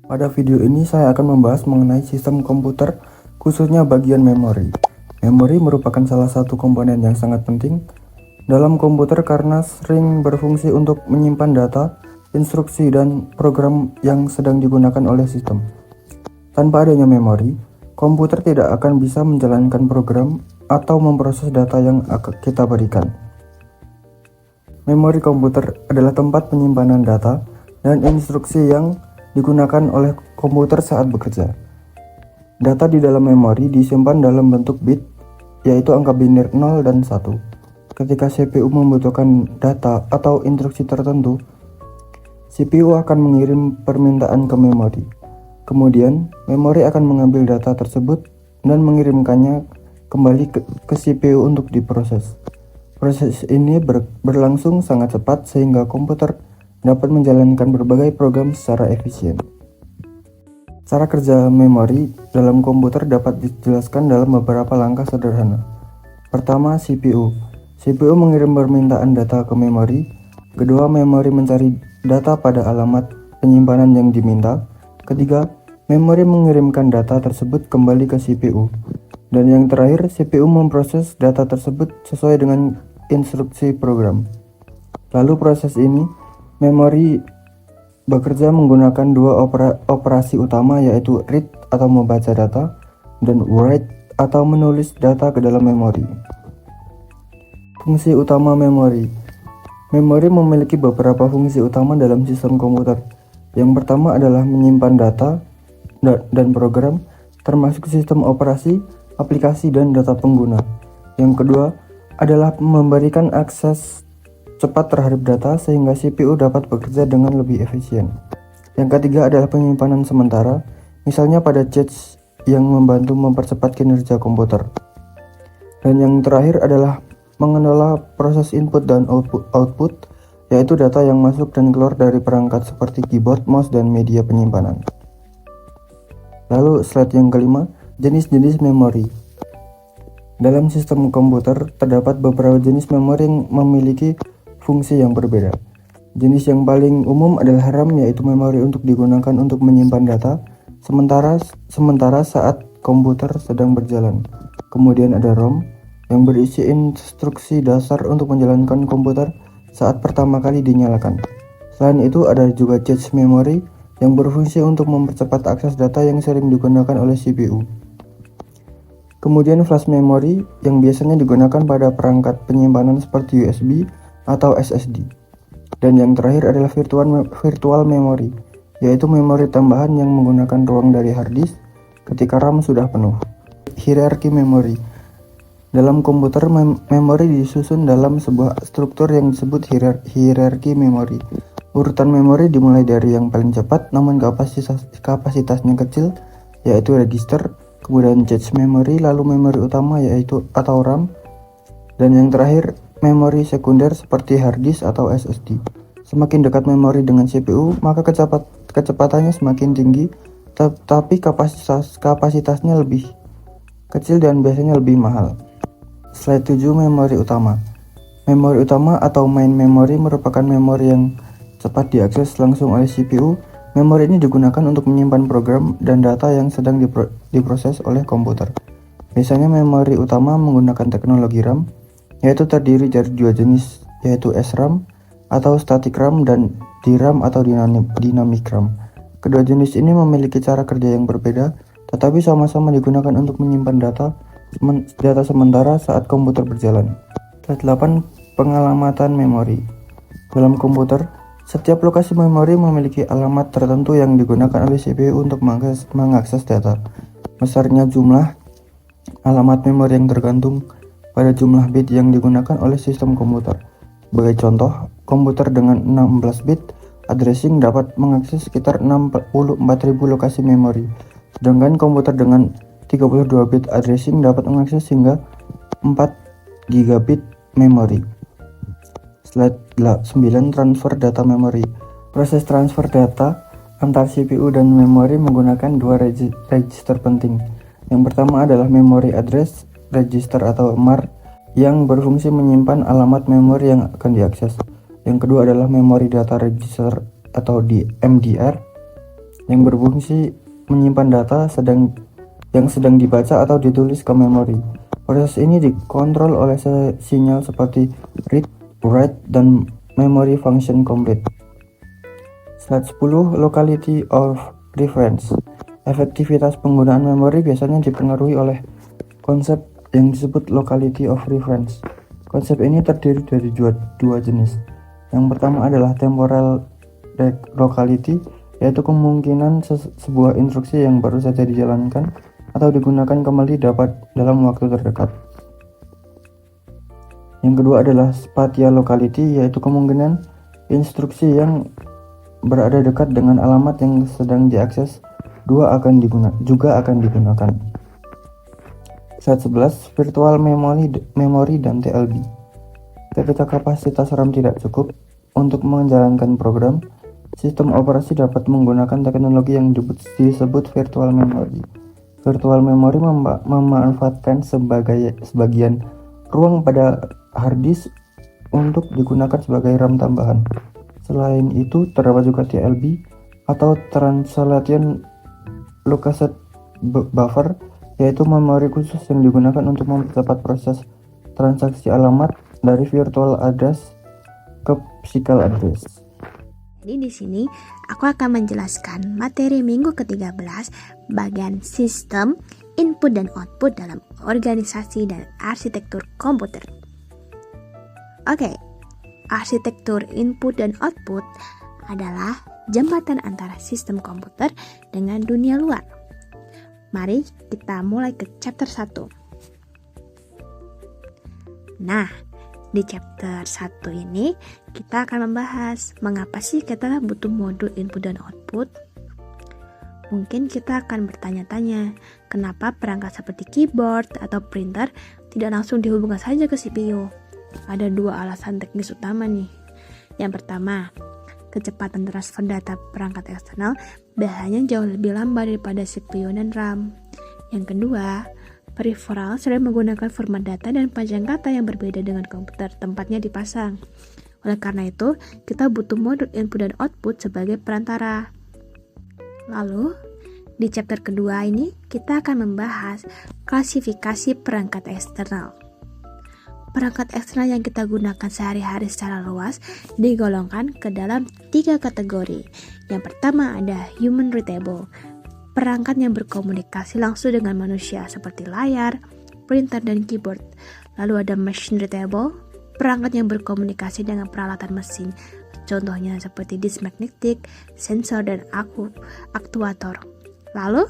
Pada video ini saya akan membahas mengenai sistem komputer, khususnya bagian memori. Memori merupakan salah satu komponen yang sangat penting dalam komputer karena sering berfungsi untuk menyimpan data, instruksi, dan program yang sedang digunakan oleh sistem. Tanpa adanya memori, komputer tidak akan bisa menjalankan program atau memproses data yang kita berikan. Memori komputer adalah tempat penyimpanan data dan instruksi yang digunakan oleh komputer saat bekerja. Data di dalam memori disimpan dalam bentuk bit, yaitu angka biner 0 dan 1. Ketika CPU membutuhkan data atau instruksi tertentu, CPU akan mengirim permintaan ke memori. Kemudian, memori akan mengambil data tersebut dan mengirimkannya kembali ke CPU untuk diproses. Proses ini berlangsung sangat cepat sehingga komputer dapat menjalankan berbagai program secara efisien. Cara kerja memori dalam komputer dapat dijelaskan dalam beberapa langkah sederhana. Pertama, CPU. CPU mengirim permintaan data ke memori. Kedua, memori mencari data pada alamat penyimpanan yang diminta. Ketiga, memori mengirimkan data tersebut kembali ke CPU. Dan yang terakhir, CPU memproses data tersebut sesuai dengan instruksi program. Lalu proses ini memori bekerja menggunakan dua operasi utama, yaitu read atau membaca data dan write atau menulis data ke dalam memori. Fungsi utama memori. Memori memiliki beberapa fungsi utama dalam sistem komputer. Yang pertama adalah menyimpan data dan program, termasuk sistem operasi, aplikasi, dan data pengguna. Yang kedua adalah memberikan akses cepat terhadap data sehingga CPU dapat bekerja dengan lebih efisien. Yang ketiga adalah penyimpanan sementara, misalnya pada cache yang membantu mempercepat kinerja komputer. Dan yang terakhir adalah mengelola proses input dan output, yaitu data yang masuk dan keluar dari perangkat seperti keyboard, mouse, dan media penyimpanan. Lalu slide yang kelima, jenis-jenis memori. Dalam sistem komputer terdapat beberapa jenis memori yang memiliki fungsi yang berbeda. Jenis yang paling umum adalah RAM, yaitu memori untuk digunakan untuk menyimpan data sementara saat komputer sedang berjalan. Kemudian ada ROM yang berisi instruksi dasar untuk menjalankan komputer saat pertama kali dinyalakan. Selain itu ada juga cache memory yang berfungsi untuk mempercepat akses data yang sering digunakan oleh CPU. Kemudian flash memory yang biasanya digunakan pada perangkat penyimpanan seperti USB atau SSD. Dan yang terakhir adalah virtual memory, yaitu memori tambahan yang menggunakan ruang dari hard disk ketika RAM sudah penuh. Hierarki memori. Dalam komputer, memori disusun dalam sebuah struktur yang disebut hierarki memori. Urutan memori dimulai dari yang paling cepat namun kapasitasnya kecil, yaitu register, kemudian cache memory, lalu memori utama yaitu atau RAM, dan yang terakhir memori sekunder seperti hard disk atau SSD. Semakin dekat memori dengan CPU, maka kecepatannya semakin tinggi, tapi kapasitasnya lebih kecil dan biasanya lebih mahal. Slide 7, memori utama. Memori utama atau main memory merupakan memori yang cepat diakses langsung oleh CPU. Memori ini digunakan untuk menyimpan program dan data yang sedang diproses oleh komputer. Biasanya memori utama menggunakan teknologi RAM, yaitu terdiri dari dua jenis, yaitu SRAM atau static RAM dan DRAM atau dynamic RAM. Kedua jenis ini memiliki cara kerja yang berbeda, tetapi sama-sama digunakan untuk menyimpan data sementara saat komputer berjalan. Slide 8, pengalamatan memori. Dalam komputer, setiap lokasi memori memiliki alamat tertentu yang digunakan oleh CPU untuk mengakses data. Besarnya jumlah alamat memori yang tergantung pada jumlah bit yang digunakan oleh sistem komputer. Sebagai contoh, komputer dengan 16 bit addressing dapat mengakses sekitar 64.000 lokasi memori, sedangkan komputer dengan 32 bit addressing dapat mengakses hingga 4 gigabit memori. Slide 9, transfer data memori. Proses transfer data antar CPU dan memori menggunakan dua register penting. Yang pertama adalah memory address register atau MAR yang berfungsi menyimpan alamat memori yang akan diakses. Yang kedua adalah Memory Data Register atau MDR yang berfungsi menyimpan data yang sedang dibaca atau ditulis ke memori. Proses ini dikontrol oleh sinyal seperti read, write, dan memory function complete. Slide 10, Locality of Reference. Efektivitas penggunaan memori biasanya dipengaruhi oleh konsep yang disebut locality of reference. Konsep ini terdiri dari dua jenis. Yang pertama adalah temporal locality, yaitu kemungkinan sebuah instruksi yang baru saja dijalankan atau digunakan kembali dapat dalam waktu terdekat. Yang kedua adalah spatial locality, yaitu kemungkinan instruksi yang berada dekat dengan alamat yang sedang diakses juga akan digunakan. Slide 11, Virtual Memory dan TLB. Ketika kapasitas RAM tidak cukup untuk menjalankan program, sistem operasi dapat menggunakan teknologi yang disebut virtual memory. Virtual memory memanfaatkan sebagian ruang pada hard disk untuk digunakan sebagai RAM tambahan. Selain itu, terdapat juga TLB atau Translation Located Buffer, yaitu memori khusus yang digunakan untuk mempercepat proses transaksi alamat dari virtual address ke physical address. Jadi di sini aku akan menjelaskan materi minggu ke-13 bagian sistem, input dan output dalam organisasi dan arsitektur komputer. Oke, arsitektur input dan output adalah jembatan antara sistem komputer dengan dunia luar. Mari kita mulai ke chapter 1. Nah, di chapter 1 ini kita akan membahas mengapa sih kita butuh modul input dan output. Mungkin kita akan bertanya-tanya, kenapa perangkat seperti keyboard atau printer tidak langsung dihubungkan saja ke CPU? Ada dua alasan teknis utama nih. Yang pertama, kecepatan transfer data perangkat eksternal biasanya jauh lebih lambat daripada CPU dan RAM. Yang kedua, peripheral sering menggunakan format data dan panjang kata yang berbeda dengan komputer tempatnya dipasang. Oleh karena itu, kita butuh modul input dan output sebagai perantara. Lalu, di chapter kedua ini, kita akan membahas klasifikasi perangkat eksternal. Perangkat eksternal yang kita gunakan sehari-hari secara luas digolongkan ke dalam 3 kategori. Yang pertama ada human readable, perangkat yang berkomunikasi langsung dengan manusia seperti layar, printer, dan keyboard. Lalu ada machine readable, perangkat yang berkomunikasi dengan peralatan mesin, contohnya seperti disk magnetik, sensor, dan aktuator. Lalu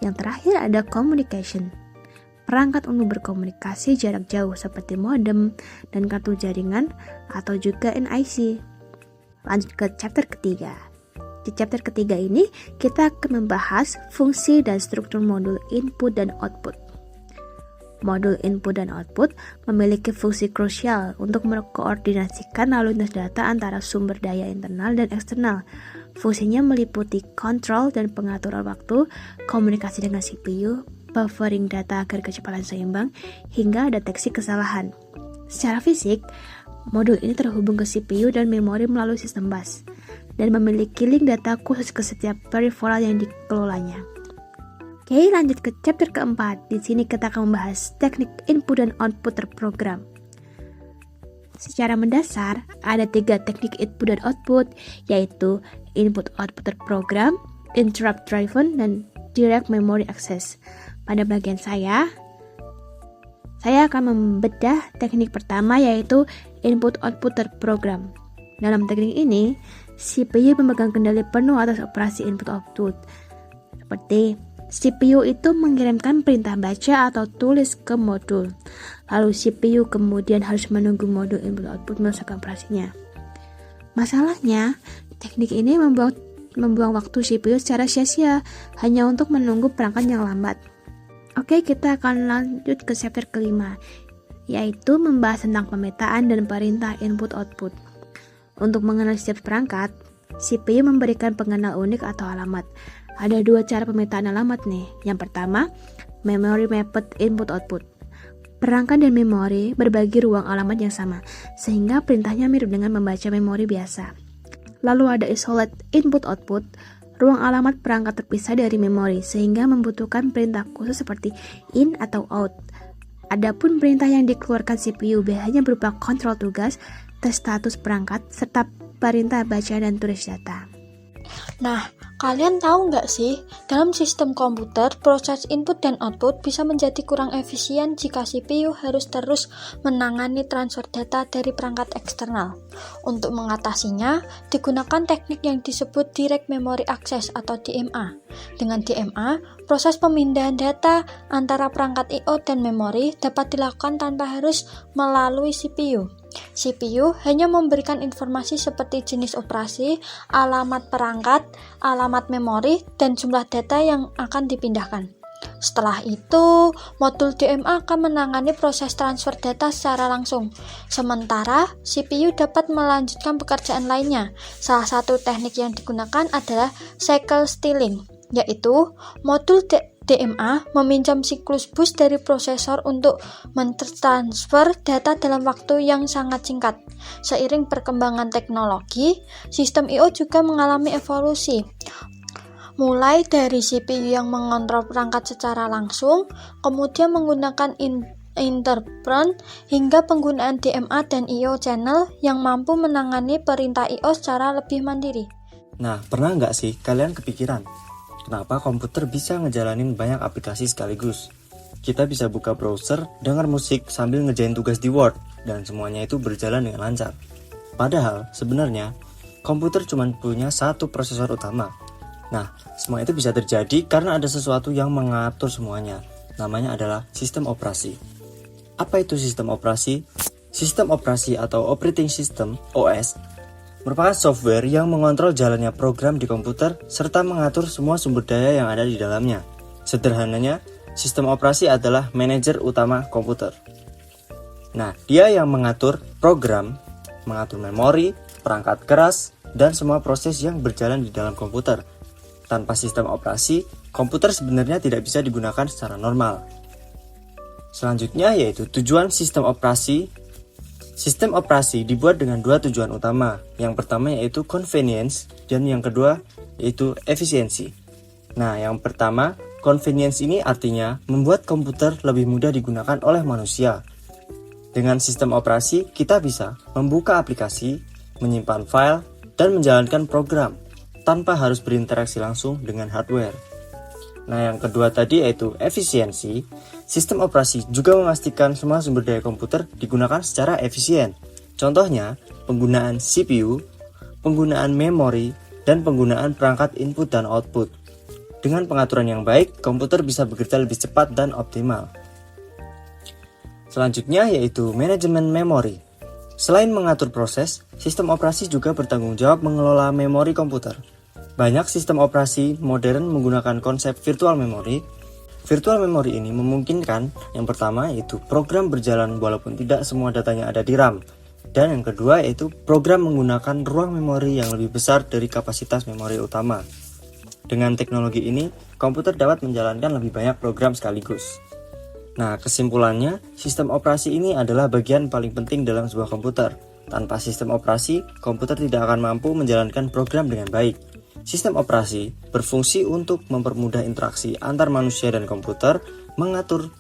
yang terakhir ada communication, perangkat untuk berkomunikasi jarak jauh seperti modem dan kartu jaringan atau juga NIC. Lanjut ke chapter ketiga. Di chapter ketiga ini kita akan membahas fungsi dan struktur modul input dan output. Modul input dan output memiliki fungsi krusial untuk mengkoordinasikan lalu lintas data antara sumber daya internal dan eksternal. Fungsinya meliputi kontrol dan pengaturan waktu, komunikasi dengan CPU, buffering data agar kecepatan seimbang, hingga deteksi kesalahan. Secara fisik, modul ini terhubung ke CPU dan memori melalui sistem bus, dan memiliki link data khusus ke setiap peripheral yang dikelolanya. Oke, lanjut ke chapter keempat. Di sini kita akan membahas teknik input dan output terprogram. Secara mendasar, ada 3 teknik input dan output, yaitu input-output terprogram, interrupt driven, dan direct memory access. Pada bagian saya akan membedah teknik pertama, yaitu input-output terprogram. Dalam teknik ini, CPU memegang kendali penuh atas operasi input-output. Seperti CPU itu mengirimkan perintah baca atau tulis ke modul. Lalu CPU kemudian harus menunggu modul input-output menyelesaikan operasinya. Masalahnya, teknik ini membuang waktu CPU secara sia-sia hanya untuk menunggu perangkat yang lambat. Oke, kita akan lanjut ke chapter kelima, yaitu membahas tentang pemetaan dan perintah input-output. Untuk mengenal setiap perangkat, CPU memberikan pengenal unik atau alamat. Ada 2 cara pemetaan alamat nih. Yang pertama, memory mapped input-output. Perangkat dan memori berbagi ruang alamat yang sama, sehingga perintahnya mirip dengan membaca memori biasa. Lalu ada isolate input-output, ruang alamat perangkat terpisah dari memori, sehingga membutuhkan perintah khusus seperti in atau out. Adapun perintah yang dikeluarkan CPU biasanya berupa kontrol tugas, tes status perangkat, serta perintah baca dan tulis data. Nah, kalian tahu nggak sih, dalam sistem komputer, proses input dan output bisa menjadi kurang efisien jika CPU harus terus menangani transfer data dari perangkat eksternal. Untuk mengatasinya, digunakan teknik yang disebut Direct Memory Access atau DMA. Dengan DMA, proses pemindahan data antara perangkat I/O dan memori dapat dilakukan tanpa harus melalui CPU. CPU hanya memberikan informasi seperti jenis operasi, alamat perangkat, alamat memori, dan jumlah data yang akan dipindahkan. Setelah itu, modul DMA akan menangani proses transfer data secara langsung. Sementara, CPU dapat melanjutkan pekerjaan lainnya. Salah satu teknik yang digunakan adalah cycle stealing, yaitu modul DMA meminjam siklus bus dari prosesor untuk mentransfer data dalam waktu yang sangat singkat. Seiring perkembangan teknologi, sistem I/O juga mengalami evolusi. Mulai dari CPU yang mengontrol perangkat secara langsung, kemudian menggunakan interrupt, hingga penggunaan DMA dan I/O channel yang mampu menangani perintah I/O secara lebih mandiri. Nah, pernah nggak sih kalian kepikiran? Kenapa komputer bisa ngejalanin banyak aplikasi sekaligus? Kita bisa buka browser, dengar musik sambil ngerjain tugas di Word, dan semuanya itu berjalan dengan lancar. Padahal, sebenarnya, komputer cuma punya satu prosesor utama. Nah, semua itu bisa terjadi karena ada sesuatu yang mengatur semuanya. Namanya adalah sistem operasi. Apa itu sistem operasi? Sistem operasi atau operating system, OS, merupakan software yang mengontrol jalannya program di komputer serta mengatur semua sumber daya yang ada di dalamnya. Sederhananya, sistem operasi adalah manajer utama komputer. Nah, dia yang mengatur program, mengatur memori, perangkat keras, dan semua proses yang berjalan di dalam komputer. Tanpa sistem operasi, komputer sebenarnya tidak bisa digunakan secara normal. Selanjutnya yaitu tujuan sistem operasi. Sistem operasi dibuat dengan dua tujuan utama. Yang pertama yaitu convenience dan yang kedua yaitu efisiensi. Nah, yang pertama, convenience ini artinya membuat komputer lebih mudah digunakan oleh manusia. Dengan sistem operasi, kita bisa membuka aplikasi, menyimpan file, dan menjalankan program tanpa harus berinteraksi langsung dengan hardware. Nah, yang kedua tadi yaitu efisiensi. Sistem operasi juga memastikan semua sumber daya komputer digunakan secara efisien. Contohnya, penggunaan CPU, penggunaan memori, dan penggunaan perangkat input dan output. Dengan pengaturan yang baik, komputer bisa bekerja lebih cepat dan optimal. Selanjutnya yaitu manajemen memori. Selain mengatur proses, sistem operasi juga bertanggung jawab mengelola memori komputer. Banyak sistem operasi modern menggunakan konsep virtual memory. Virtual memory ini memungkinkan yang pertama yaitu program berjalan walaupun tidak semua datanya ada di RAM. Dan yang kedua yaitu program menggunakan ruang memori yang lebih besar dari kapasitas memori utama. Dengan teknologi ini, komputer dapat menjalankan lebih banyak program sekaligus. Nah, kesimpulannya, sistem operasi ini adalah bagian paling penting dalam sebuah komputer. Tanpa sistem operasi, komputer tidak akan mampu menjalankan program dengan baik. Sistem operasi berfungsi untuk mempermudah interaksi antar manusia dan komputer, mengatur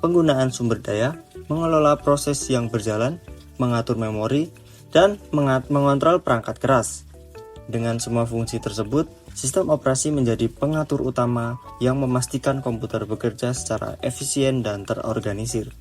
penggunaan sumber daya, mengelola proses yang berjalan, mengatur memori, dan mengontrol perangkat keras. Dengan semua fungsi tersebut, sistem operasi menjadi pengatur utama yang memastikan komputer bekerja secara efisien dan terorganisir.